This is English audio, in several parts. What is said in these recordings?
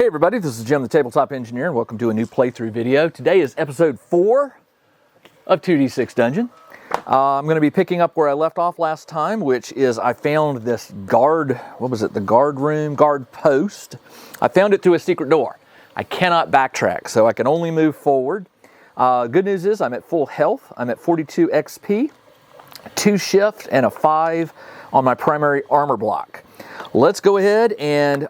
Hey everybody, this is Jim the Tabletop Engineer and welcome to a new playthrough video. Today is episode 4 of 2D6 Dungeon. I'm going to be picking up where I left off last time, which is I found this guard post. I found it through a secret door. I cannot backtrack, so I can only move forward. Good news is I'm at full health. I'm at 42 XP, 2 shift, and a 5 on my primary armor block. Let's go ahead and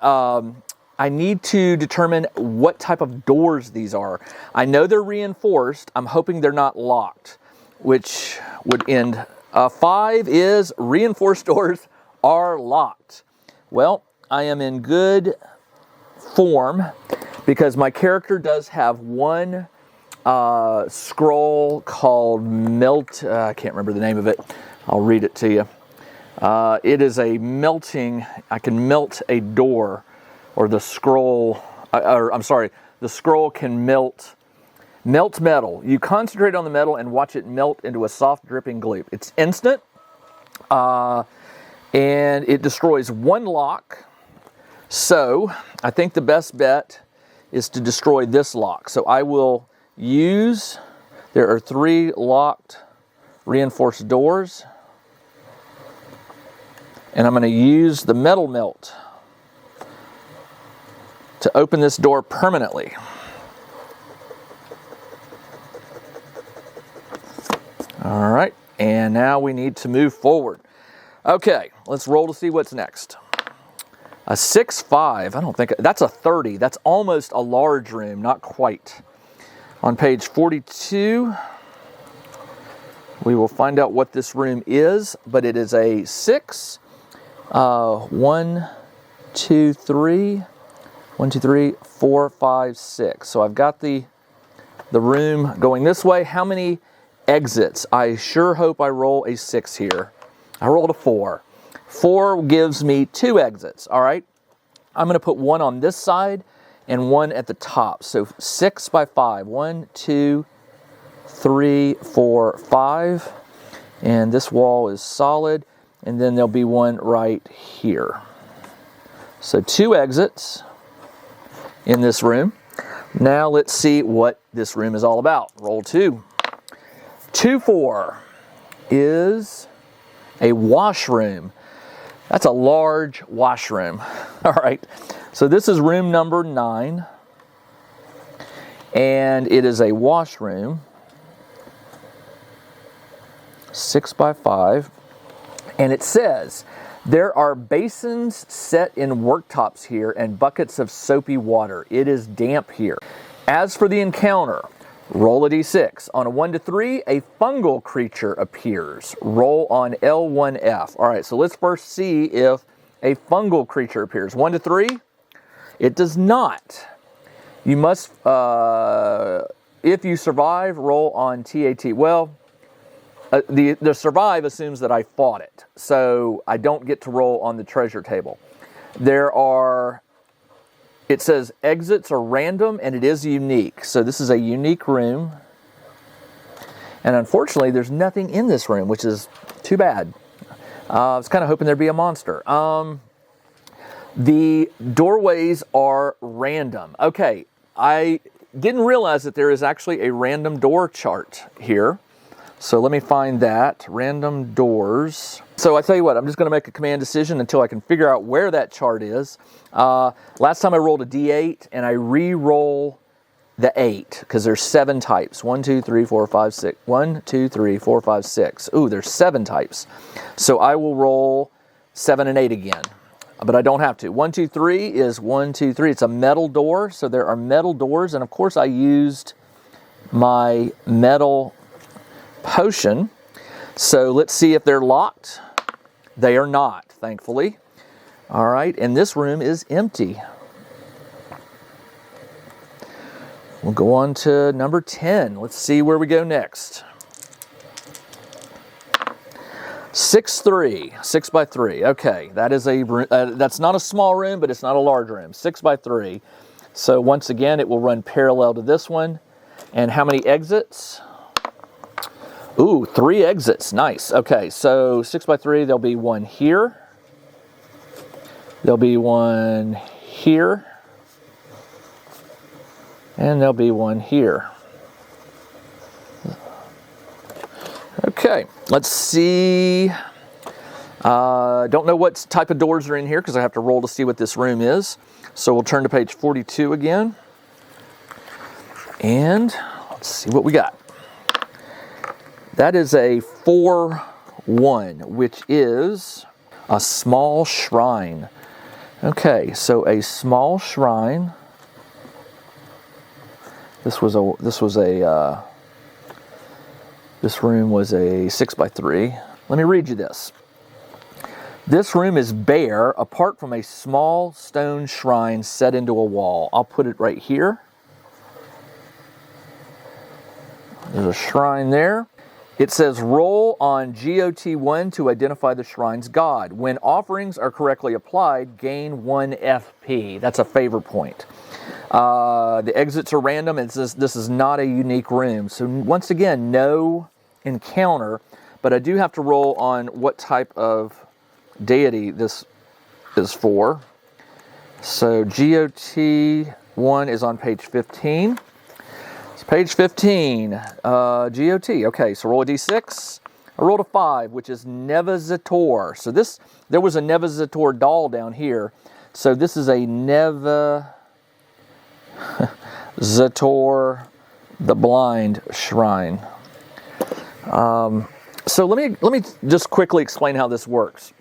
I need to determine what type of doors these are. I know they're reinforced. I'm hoping they're not locked, which would end. 5 is reinforced doors are locked. Well, I am in good form because my character does have one scroll called Melt. I can't remember the name of it. I'll read it to you. It is a melting. I can melt a door. Or the scroll, the scroll can melt metal. You concentrate on the metal and watch it melt into a soft dripping gloop. It's instant, and it destroys 1 lock. So I think the best bet is to destroy this lock. So I will use, there are 3 locked reinforced doors, and I'm going to use the metal melt to open this door permanently. All right, and now we need to move forward. Okay, let's roll to see what's next. A 6-5, I don't think, that's a 30. That's almost a large room, not quite. On page 42, we will find out what this room is, but it is a 6. 1, 2, 3. 1, 2, 3, 4, 5, 6. So I've got the room going this way. How many exits? I sure hope I roll a 6 here. I rolled a 4. 4 gives me 2 exits. All right. I'm going to put 1 on this side and 1 at the top. So 6 by 5. 1, 2, 3, 4, 5. And this wall is solid. And then there'll be 1 right here. So 2 exits in this room. Now let's see what this room is all about. Roll 2. 2-4 is a washroom. That's a large washroom. All right. So this is room number 9. And it is a washroom. 6 by 5. And it says, there are basins set in worktops here and buckets of soapy water. It is damp here. As for the encounter, roll a d6. On a 1 to 3, a fungal creature appears. Roll on L1F. All right, so let's first see if a fungal creature appears. 1 to 3, it does not. You must, if you survive, roll on TAT. Well, the survive assumes that I fought it, so I don't get to roll on the treasure table. It says exits are random and it is unique. So this is a unique room. And unfortunately, there's nothing in this room, which is too bad. I was kind of hoping there'd be a monster. The doorways are random. Okay, I didn't realize that there is actually a random door chart here. So let me find that. Random doors. So I tell you what, I'm just going to make a command decision until I can figure out where that chart is. Last time I rolled a D8 and I re-roll the 8 because there's 7 types. 1, 2, 3, 4, 5, 6. 1, 2, 3, 4, 5, 6. Ooh, there's 7 types. So I will roll 7 and 8 again. But I don't have to. 1, 2, 3 is 1, 2, 3. It's a metal door. So there are metal doors. And of course I used my metal potion. So let's see if they're locked. They are not, thankfully. All right, and this room is empty. We'll go on to number 10. Let's see where we go next. 6-3, 6 by 3. Okay, that is that's not a small room, but it's not a large room. 6 by 3. So once again, it will run parallel to this one. And how many exits? Ooh, 3 exits. Nice. Okay, so 6 by 3, there'll be 1 here. There'll be 1 here. And there'll be one here. Okay, let's see. Don't know what type of doors are in here because I have to roll to see what this room is. So we'll turn to page 42 again. And let's see what we got. That is a 4-1, which is a small shrine. Okay, so a small shrine. This room was a 6x3. Let me read you this. This room is bare, apart from a small stone shrine set into a wall. I'll put it right here. There's a shrine there. It says roll on GOT1 to identify the shrine's god. When offerings are correctly applied, gain 1 FP. That's a favor point. The exits are random. This is not a unique room. So once again, no encounter, but I do have to roll on what type of deity this is for. So GOT1 is on page 15. It's page 15, GOT. Okay, so roll a D6. I rolled a 5, which is Nevazator. So there was a Nevazator doll down here. So this is a Nevazator the blind shrine. So let me just quickly explain how this works.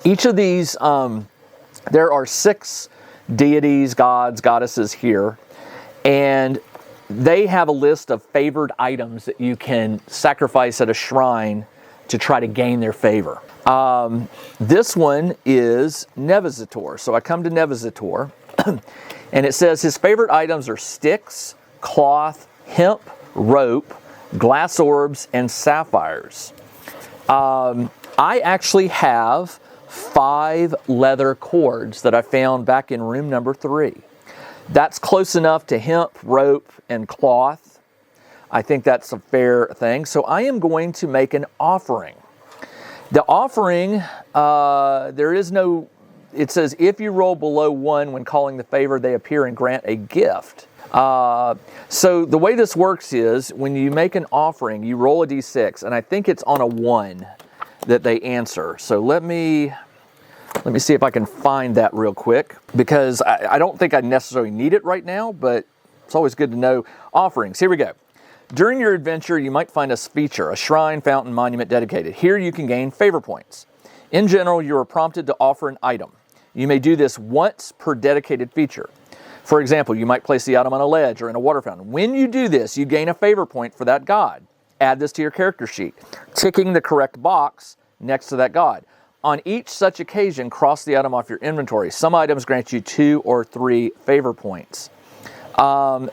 Each of these, there are 6 deities, gods, goddesses here, and they have a list of favored items that you can sacrifice at a shrine to try to gain their favor. This one is Nevazator. So I come to Nevazator, and it says his favorite items are sticks, cloth, hemp, rope, glass orbs, and sapphires. I actually have 5 leather cords that I found back in room number 3. That's close enough to hemp, rope, and cloth. I think that's a fair thing. So I am going to make an offering. The offering, there is no, it says if you roll below 1 when calling the favor, they appear and grant a gift. So the way this works is when you make an offering, you roll a D6, and I think it's on a 1 that they answer. So let me see if I can find that real quick, because I don't think I necessarily need it right now, but it's always good to know. Offerings, here we go. During your adventure, you might find a feature, a shrine, fountain, monument dedicated. Here you can gain favor points. In general, you are prompted to offer an item. You may do this once per dedicated feature. For example, you might place the item on a ledge or in a water fountain. When you do this, you gain a favor point for that god. Add this to your character sheet, ticking the correct box next to that god. On each such occasion, cross the item off your inventory. Some items grant you 2 or 3 favor points.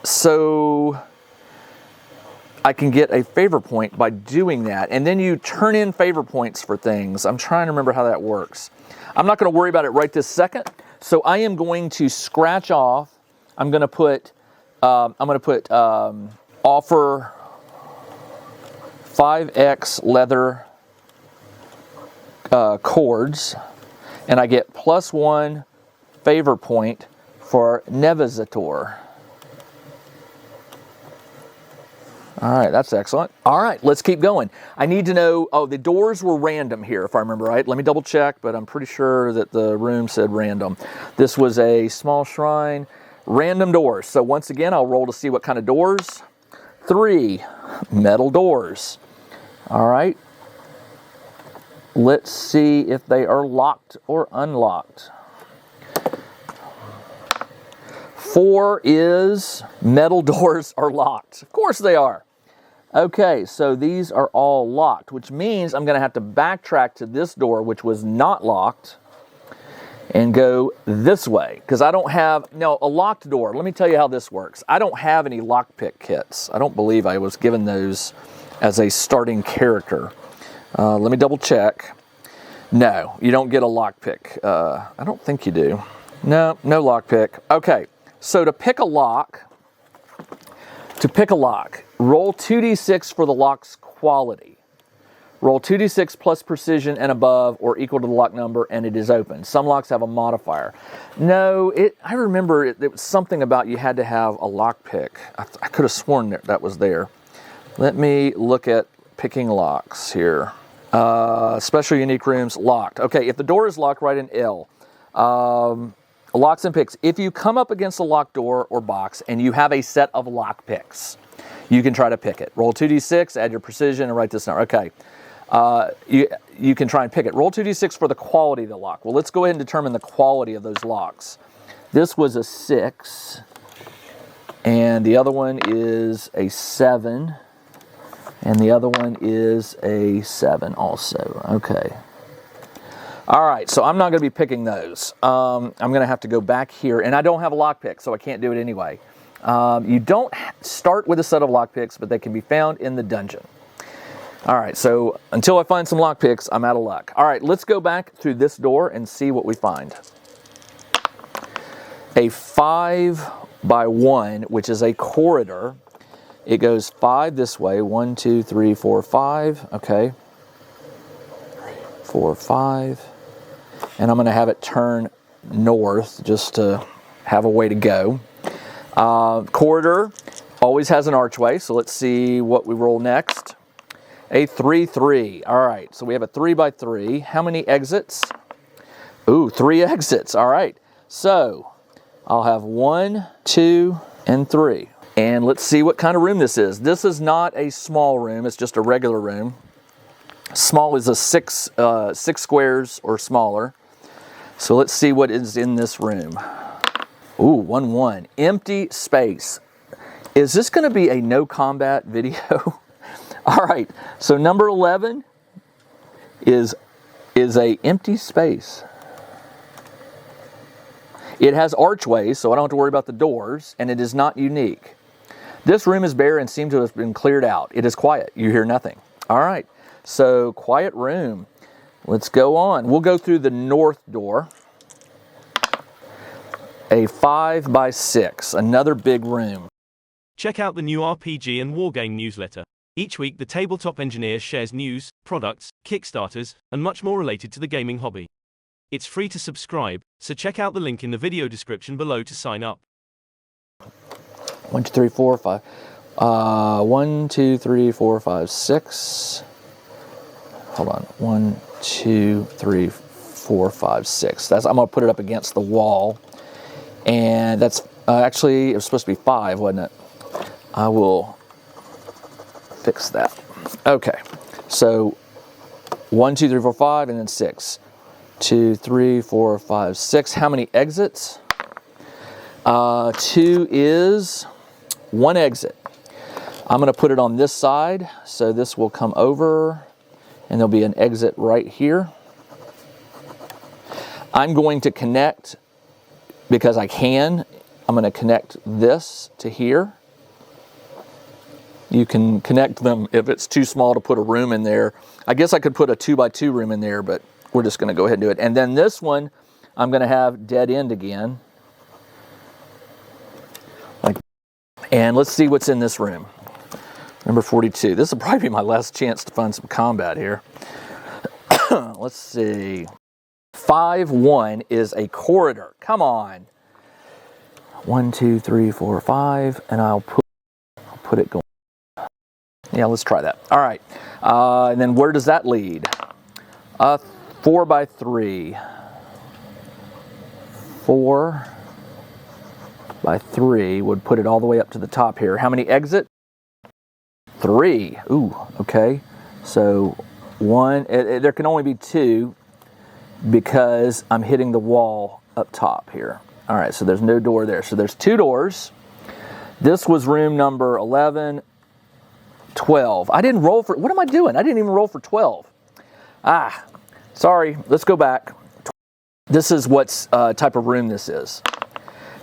So I can get a favor point by doing that. And then you turn in favor points for things. I'm trying to remember how that works. I'm not going to worry about it right this second. So I am going to scratch off. I'm going to put offer 5x leather cords, and I get +1 favor point for Nevazator. All right, that's excellent. All right, let's keep going. I need to know, the doors were random here, if I remember right. Let me double check, but I'm pretty sure that the room said random. This was a small shrine, random doors. So once again, I'll roll to see what kind of doors. 3 metal doors. All right. Let's see if they are locked or unlocked. 4 is metal doors are locked. Of course they are. Okay, so these are all locked, which means I'm going to have to backtrack to this door, which was not locked, and go this way, because I don't have, no, a locked door. Let me tell you how this works. I don't have any lockpick kits. I don't believe I was given those as a starting character. Let me double check. No, you don't get a lockpick. I don't think you do. No lockpick. Okay, so to pick a lock, roll 2d6 for the lock's quality. Roll 2d6 plus precision and above or equal to the lock number, and it is open. Some locks have a modifier. No, I remember it was something about you had to have a lock pick. I could have sworn that was there. Let me look at picking locks here. Special unique rooms, locked. Okay, if the door is locked, write an L. Locks and picks. If you come up against a locked door or box and you have a set of lock picks, you can try to pick it. Roll 2d6, add your precision, and write this number. Okay. You can try and pick it. Roll 2d6 for the quality of the lock. Well, let's go ahead and determine the quality of those locks. This was a 6, and the other one is a 7, and the other one is a 7 also. Okay. All right, so I'm not going to be picking those. I'm going to have to go back here, and I don't have a lock pick, so I can't do it anyway. You don't start with a set of lock picks, but they can be found in the dungeon. All right, so until I find some lock picks, I'm out of luck. All right, let's go back through this door and see what we find. A 5 by 1, which is a corridor. It goes 5 this way. 1, 2, 3, 4, 5. Okay. 4, 5. And I'm going to have it turn north just to have a way to go. Corridor always has an archway, so let's see what we roll next. A 3, 3. All right, so we have a 3 by 3. How many exits? Ooh, 3 exits. All right, so I'll have 1, 2, and 3. And let's see what kind of room this is. This is not a small room. It's just a regular room. Small is a 6 squares or smaller. So let's see what is in this room. Ooh, 1, 1. Empty space. Is this going to be a no combat video? All right, so number 11 is a empty space. It has archways, so I don't have to worry about the doors, and it is not unique. This room is bare and seems to have been cleared out. It is quiet. You hear nothing. All right, so quiet room. Let's go on. We'll go through the north door. A 5 by 6, another big room. Check out the new RPG and Wargame newsletter. Each week, the Tabletop Engineer shares news, products, Kickstarters, and much more related to the gaming hobby. It's free to subscribe, so check out the link in the video description below to sign up. 1, 2, 3, 4, 5. 1, 2, 3, 4, 5, 6. Hold on. 1, 2, 3, 4, 5, 6. I'm going to put it up against the wall. And that's actually, it was supposed to be 5, wasn't it? I will fix that. Okay, so 1, 2, 3, 4, 5, and then 6. 2, 3, 4, 5, 6. How many exits? 2 is 1 exit. I'm going to put it on this side, so this will come over, and there'll be an exit right here. I'm going to connect, because I can, I'm going to connect this to here. You can connect them if it's too small to put a room in there. I guess I could put a 2 by 2 room in there, but we're just going to go ahead and do it. And then this one, I'm going to have dead end again. And let's see what's in this room. Number 42. This will probably be my last chance to find some combat here. Let's see. 5, 1 is a corridor. Come on. 1, 2, 3, 4, 5, and I'll put it going. Yeah, let's try that. All right, and then where does that lead? 4 by 3. 4 by 3 would put it all the way up to the top here. How many exit? 3. Ooh, okay. So 1. There can only be 2 because I'm hitting the wall up top here. All right, so there's no door there. So there's 2 doors. This was room number 11. 12. I didn't roll for, what am I doing? I didn't even roll for 12. Sorry, let's go back. This is what type of room this is.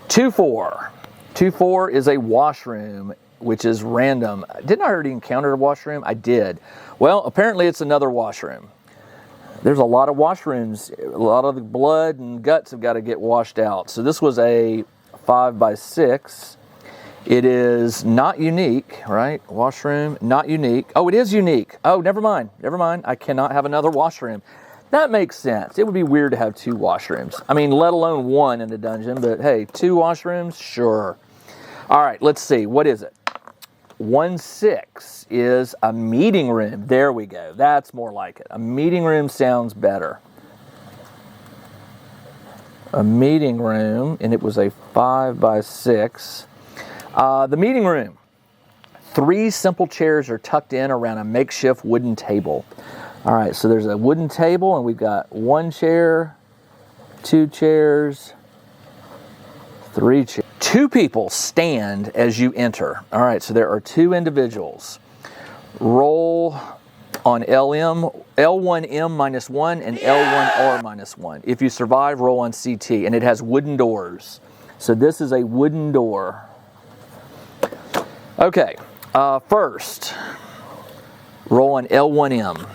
2, 4. 2, 4 is a washroom, which is random. Didn't I already encounter a washroom? I did. Well, apparently it's another washroom. There's a lot of washrooms. A lot of the blood and guts have got to get washed out. So this was a 5 by 6. It is not unique, right? Washroom, not unique. Oh, it is unique. Oh, never mind. Never mind. I cannot have another washroom. That makes sense. It would be weird to have 2 washrooms. I mean, let alone 1 in a dungeon, but hey, 2 washrooms? Sure. All right, let's see. What is it? 1-6 is a meeting room. There we go. That's more like it. A meeting room sounds better. A meeting room, and it was a 5x6. The meeting room. 3 simple chairs are tucked in around a makeshift wooden table. All right, so there's a wooden table, and we've got 1 chair, 2 chairs, 3 chairs. 2 people stand as you enter. All right, so there are 2 individuals. Roll on L1M -1 and L1R -1. If you survive, roll on CT, and it has wooden doors. So this is a wooden door. Okay, first, roll on L1M.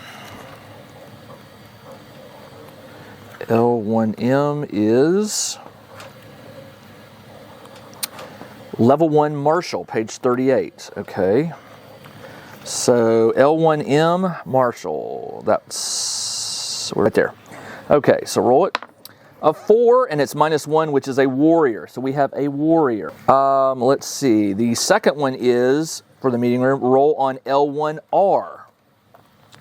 L1M is level 1 Marshall, page 38. Okay, so L1M Marshall, that's right there. Okay, so roll it. A 4, and it's -1, which is a warrior. So we have a warrior. Let's see. The second one is, for the meeting room, roll on L1R,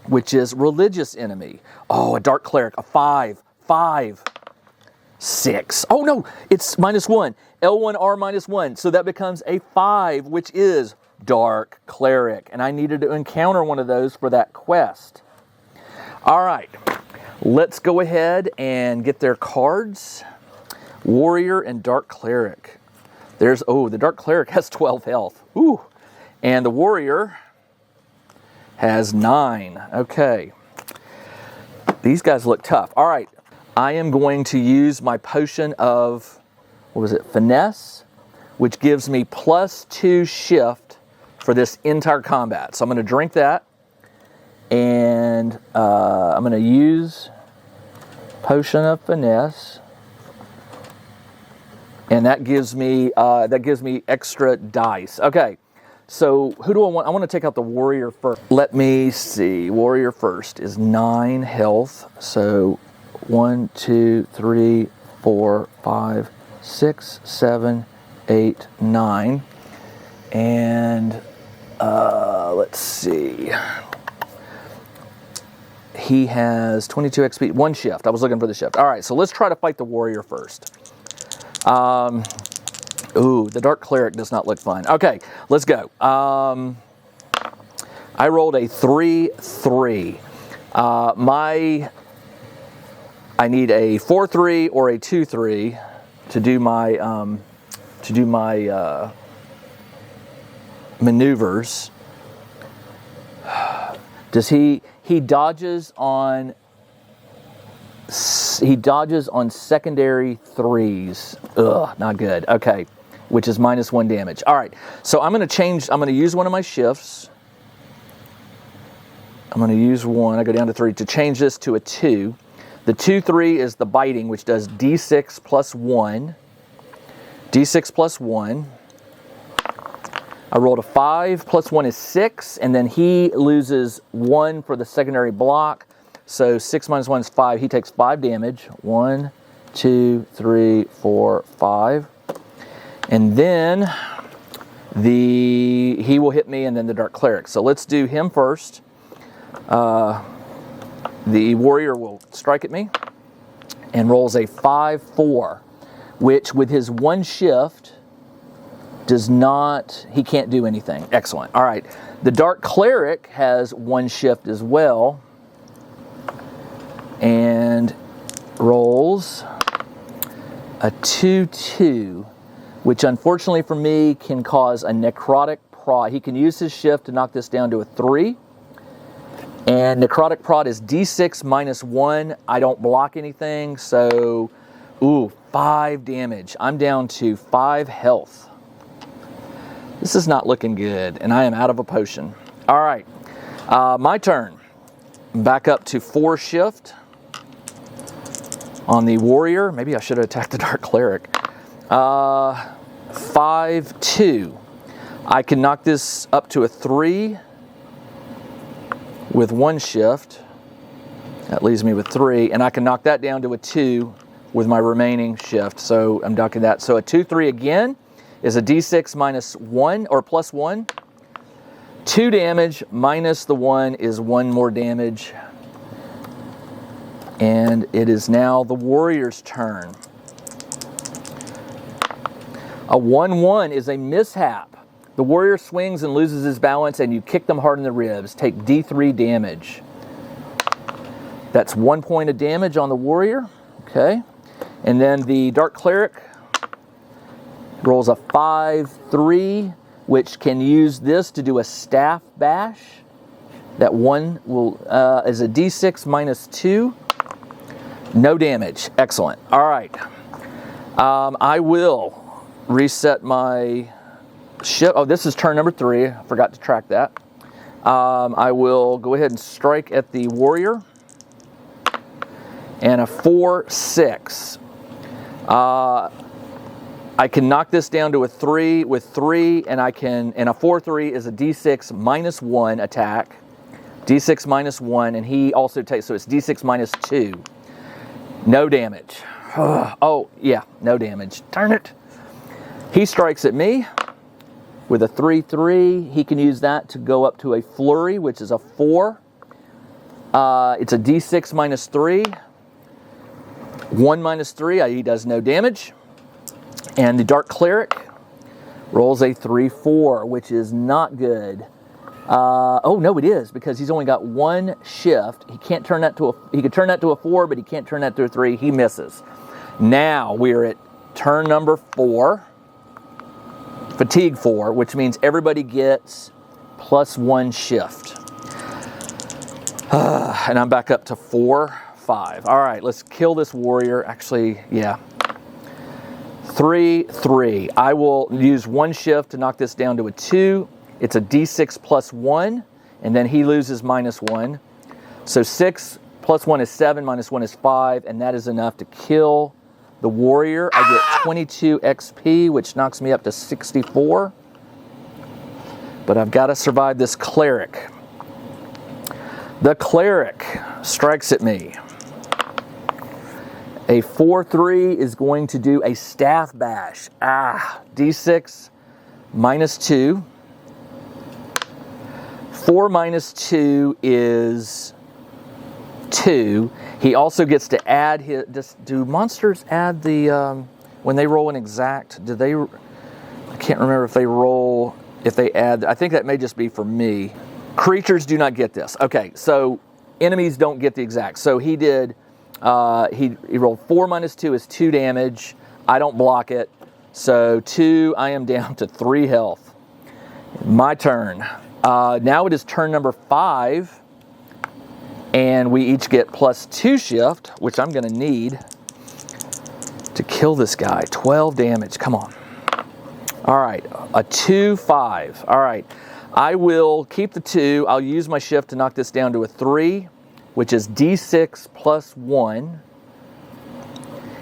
which is religious enemy. Oh, a dark cleric, a 5. 6. Oh no, it's -1. L1R -1. So that becomes a 5, which is dark cleric. And I needed to encounter one of those for that quest. All right. Let's go ahead and get their cards. Warrior and Dark Cleric. There's, oh, the Dark Cleric has 12 health. Ooh. And the Warrior has 9. Okay. These guys look tough. All right. I am going to use my potion of, what was it, Finesse, which gives me +2 shift for this entire combat. So I'm going to drink that. And I'm going to use Potion of Finesse, and that gives me extra dice. Okay, so who do I want? I want to take out the warrior first. Let me see. Warrior first is 9 health. So 1, 2, 3, 4, 5, 6, 7, 8, 9, and let's see. He has 22 XP, 1 shift. I was looking for the shift. All right, so let's try to fight the warrior first. Ooh, the Dark Cleric does not look fun. Okay, let's go. I rolled a 3-3. I need a 4-3 or a 2-3 to do my maneuvers. Does he dodges on secondary 3s. Ugh, not good. Okay, which is -1 damage. All right, so I'm going to use one of my shifts. I'm going to use one. I go down to 3 to change this to a 2. The 2-3 is the biting, which does D6 + 1. D6 + 1. I rolled a 5, +1 is 6, and then he loses 1 for the secondary block. So 6 - 1 is 5. He takes 5 damage. 1, 2, 3, 4, 5. And then he will hit me, and then the Dark Cleric. So let's do him first. The warrior will strike at me and rolls a 5-4, which with his 1 shift he can't do anything. Excellent. All right. The Dark Cleric has 1 shift as well and rolls a 2-2, which unfortunately for me can cause a necrotic prod. He can use his shift to knock this down to a 3. And necrotic prod is D6 -1. I don't block anything, so 5 damage. I'm down to 5 health. This is not looking good, and I am out of a potion. All right, my turn. Back up to 4 shift on the warrior. Maybe I should have attacked the Dark Cleric. 5-2. I can knock this up to a 3 with 1 shift. That leaves me with 3, and I can knock that down to a 2 with my remaining shift. So I'm knocking that. So a 2-3 again is a d6 minus 1 or plus 1. 2 damage minus the 1 is 1 more damage. And it is now the warrior's turn. A 1-1 is a mishap. The warrior swings and loses his balance, and you kick them hard in the ribs. Take d3 damage. That's 1 point of damage on the warrior. Okay. And then the dark cleric rolls a 5-3, which can use this to do a staff bash. That one will is a d6 minus 2. No damage. Excellent. All right. I will reset my ship. Oh, this is turn number 3. I forgot to track that. I will go ahead and strike at the warrior. And a 4-6. I can knock this down to a 3 with 3, and a 4-3 is a d6 minus 1 attack. D6 minus 1, and he also takes, so it's D6 minus 2. No damage. Oh, yeah, no damage. Darn it. He strikes at me with a 3-3. He can use that to go up to a flurry, which is a 4. It's a D6 minus 3. 1 minus 3, he does no damage. And the dark cleric rolls a 3-4, which is not good. Oh no, it is, because he's only got 1 shift. He can't turn that to he could turn that to a 4, but he can't turn that to a 3. He misses. Now we're at turn number 4, fatigue 4, which means everybody gets plus 1 shift. And I'm back up to 4-5. All right, let's kill this warrior. Actually, yeah. 3-3. I will use 1 shift to knock this down to a 2. It's a d6 plus 1, and then he loses minus 1. So 6 plus 1 is 7, minus 1 is 5, and that is enough to kill the warrior. I get 22 XP, which knocks me up to 64. But I've got to survive this cleric. The cleric strikes at me. A 4-3 is going to do a staff bash. D6 minus 2. 4 minus 2 is 2. He also gets to add his. Do monsters add the when they roll an exact? Do they? I can't remember if they roll if they add. I think that may just be for me. Creatures do not get this. Okay, so enemies don't get the exact. So he did. He rolled 4 minus 2 is 2 damage. I don't block it. So 2. I am down to 3 health. My turn. Now it is turn number 5, and we each get plus 2 shift, which I'm going to need to kill this guy. 12 damage. Come on. All right, a 2-5. All right, I will keep the 2. I'll use my shift to knock this down to a 3, which is D6 plus 1.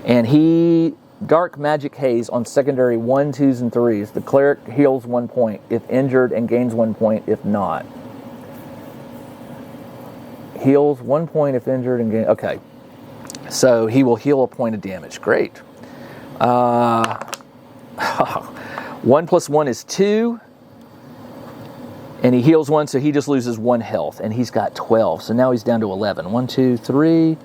And he dark magic haze on secondary 1, 2s, and 3s. The cleric heals 1 point if injured and gains 1 point if not. Heals 1 point if injured and gains. Okay, so he will heal a point of damage. Great. 1 plus 1 is 2. And he heals 1, so he just loses 1 health. And he's got 12, so now he's down to 11. 1, 2, 3,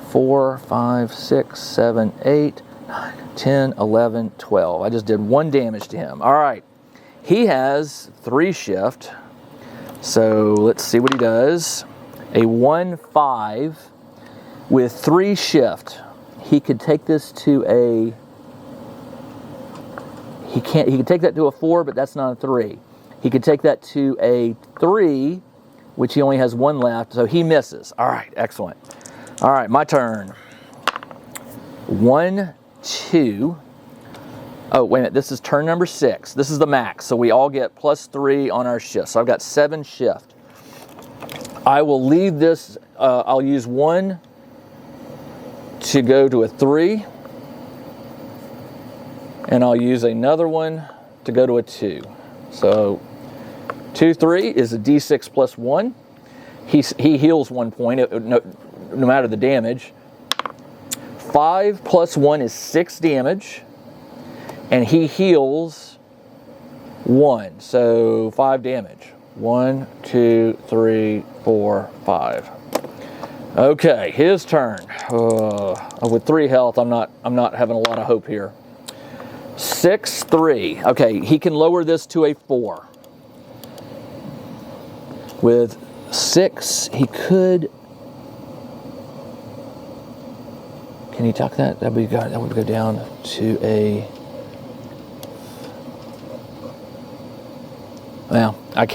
4, 5, 6, 7, 8, 9, 10, 11, 12. I just did 1 damage to him. All right. He has 3 shift. So let's see what he does. A 1-5 with 3 shift. He could take this to a... He could take that to a 4, but that's not a 3. He could take that to a 3, which he only has 1 left, so he misses. All right, excellent. All right, my turn. 1, 2. Oh, wait a minute, this is turn number 6. This is the max, so we all get plus 3 on our shift. So I've got 7 shift. I will leave this, I'll use 1 to go to a 3. And I'll use another one to go to a 2. So 2, 3 is a D6 plus 1. He heals 1 point, no matter the damage. 5 plus 1 is 6 damage. And he heals 1, so 5 damage. 1, 2, 3, 4, 5. Okay, his turn. With 3 health, I'm not having a lot of hope here. 6, 3. Okay, he can lower this to a 4. With 6, he could. Can he tuck that? That would go down to a. Well, I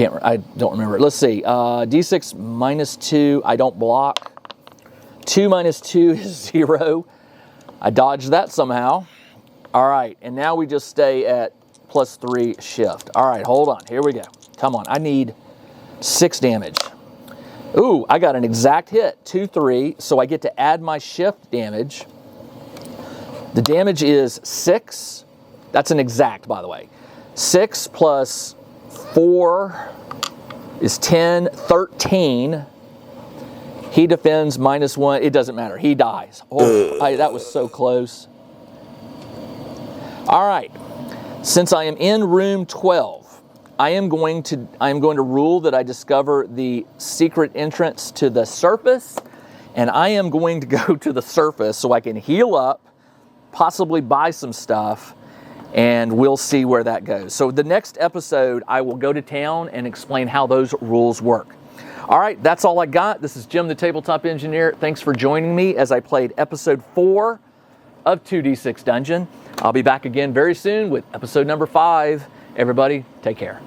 don't remember. Let's see. D6 minus 2, I don't block. 2 minus 2 is 0. I dodged that somehow. All right, and now we just stay at plus 3 shift. All right, hold on. Here we go. Come on, I need 6 damage. Ooh, I got an exact hit. 2, 3, so I get to add my shift damage. The damage is 6. That's an exact, by the way. 6 plus 4 is 10, 13. He defends minus 1. It doesn't matter. He dies. Oh, that was so close. All right. Since I am in room 12, I am going to rule that I discover the secret entrance to the surface, and I am going to go to the surface so I can heal up, possibly buy some stuff, and we'll see where that goes. So the next episode, I will go to town and explain how those rules work. All right, that's all I got. This is Jim, the Tabletop Engineer. Thanks for joining me as I played episode 4 of 2D6 Dungeon. I'll be back again very soon with episode number 5. Everybody, take care.